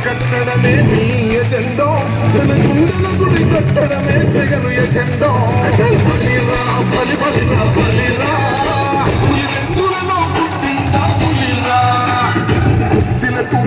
కట్టడమే నీ ఎజెండో జనగుండల గుడి కట్టడమే జగను ఎజెండో బలిరా బలి బలిరా బలిరా పులిరెందులలో పుట్టిందా పులిరా కుర్చీలకు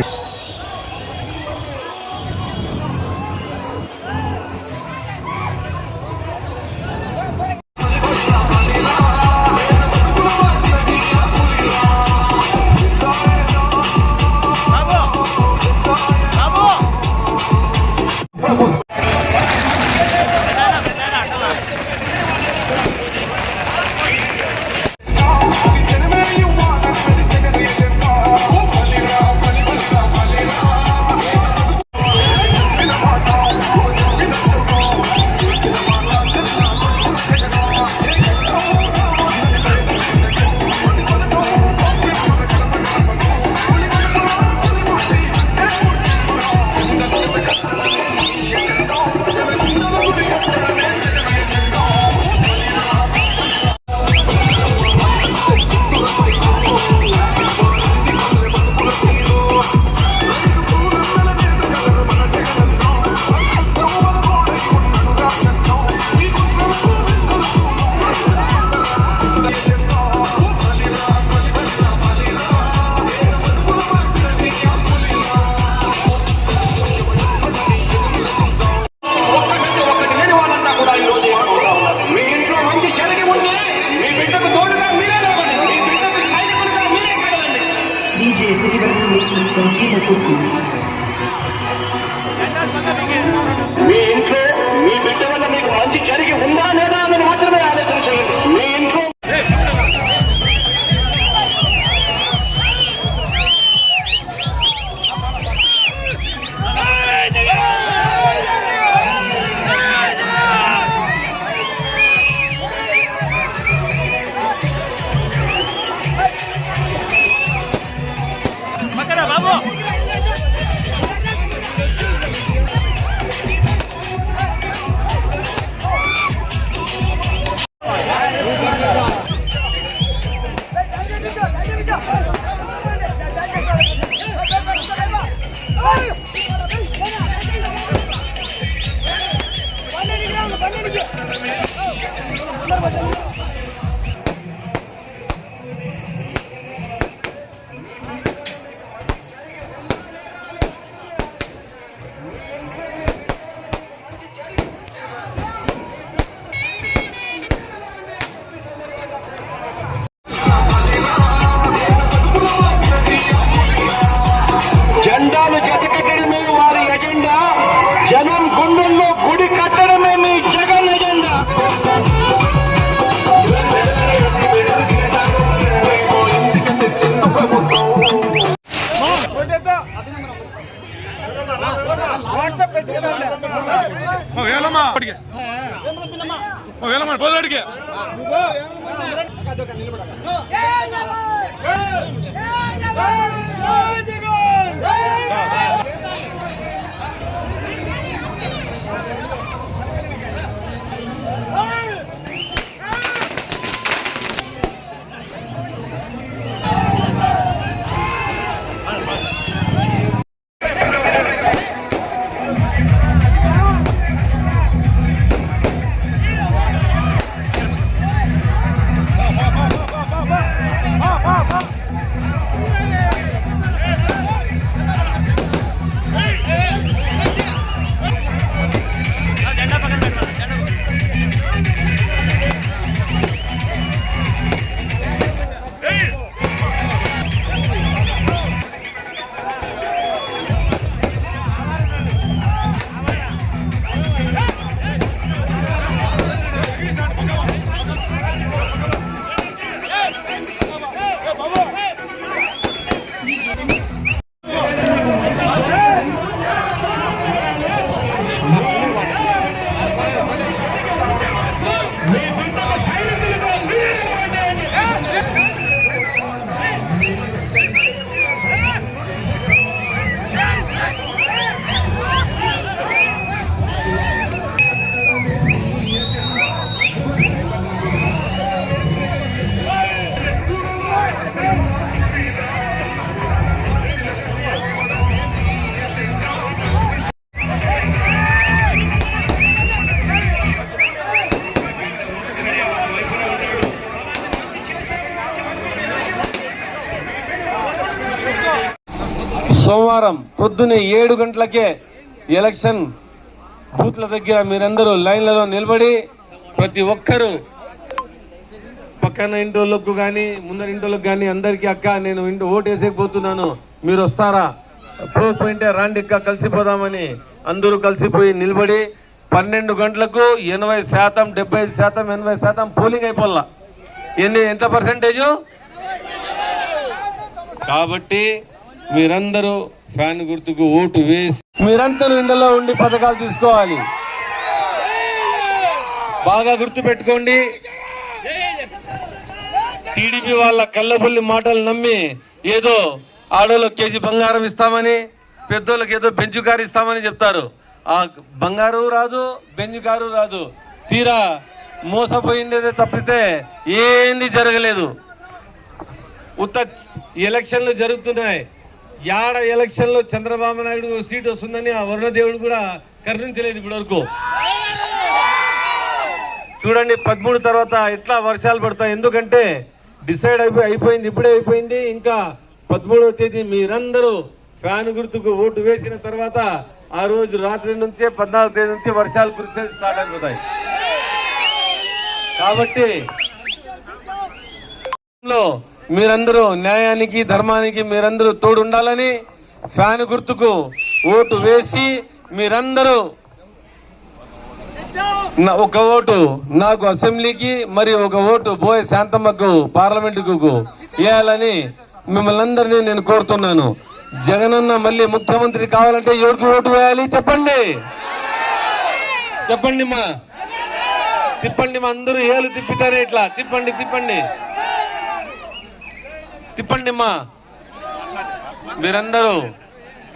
మీ ఇంట్లో మీ బిడ్డ వల్ల మీకు మంచి జరిగి ఉందా లేదా అని మాత్రమే ఆలోచన చేయండి. మీ ఇంట్లో జెండాలు జతకట్టడమే వారి ఎజెండా, జనం గుండెల్లో గుడి కట్టడమే మీ జగన్ ఎజెండా. సోమవారం పొద్దున్నే 7 గంటలకే ఎలక్షన్ బూత్ల దగ్గర మీరందరూ లైన్లలో నిలబడి ప్రతి ఒక్కరూ పక్కన ఇంటోళ్ళకు కానీ ముందర ఇంటోళ్ళకు కానీ అందరికీ అక్క నేను ఓటు వేసేకపోతున్నాను మీరు వస్తారా పోయింటే రాండి అక్క కలిసిపోదామని అందరూ కలిసిపోయి నిలబడి 12 గంటలకు 80%, 75%, 80% పోలింగ్ అయిపోల్లా. ఎంత పర్సెంటేజు? కాబట్టి మీరందరూ ఫ్యాన్ గుర్తుకు ఓటు వేసి మీరందరూ ఇండలో ఉండి పథకాలు తీసుకోవాలి. బాగా గుర్తు పెట్టుకోండి. టీడీపీ వాళ్ళ కళ్ళబుల్లి మాటలు నమ్మి ఏదో ఆడోళ్ళకి కేజీ బంగారం ఇస్తామని పెద్దోళ్ళకి ఏదో బెంచు కారు ఇస్తామని చెప్తారు. ఆ బంగారు రాదు, బెంచు కారు రాదు. తీరా మోసపోయిందేదే తప్పితే ఏంది జరగలేదు. ఎలక్షన్లు జరుగుతున్నాయి. యాడ ఎలక్షన్ లో చంద్రబాబు నాయుడు సీట్ వస్తుందని ఆ వరుణదేవుడు కూడా కరుణించలేదు ఇప్పటి వరకు. చూడండి 13 తర్వాత ఎట్లా వర్షాలు పడతాయి. ఎందుకంటే డిసైడ్ అయిపోయింది, ఇప్పుడే అయిపోయింది. ఇంకా 13వ తేదీ మీరందరూ ఫ్యాన్ గుర్తుకు ఓటు వేసిన తర్వాత ఆ రోజు రాత్రి నుంచే 14వ తేదీ నుంచి వర్షాలు కురిసే స్టార్ట్ అయిపోతాయి. కాబట్టి మీరందరూ న్యాయానికి ధర్మానికి మీరందరూ తోడు ఉండాలని ఫ్యాన్ గుర్తుకు ఓటు వేసి మీరందరూ ఒక ఓటు నాకు అసెంబ్లీకి మరి ఒక ఓటు బోయ శాంతమ్మకు పార్లమెంటుకు వేయాలని మిమ్మల్ని అందరినీ నేను కోరుతున్నాను. జగనన్న మళ్ళీ ముఖ్యమంత్రి కావాలంటే ఎవరికి ఓటు వేయాలి చెప్పండి, చెప్పండి మా తిప్పండి. మా అందరూ ఏళ్ళు తిప్పుతారే ఇట్లా తిప్పండి తిప్పండి తిప్పండి మా. మీరందరూ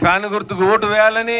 ఫ్యాన్ గుర్తుకు ఓటు వేయాలని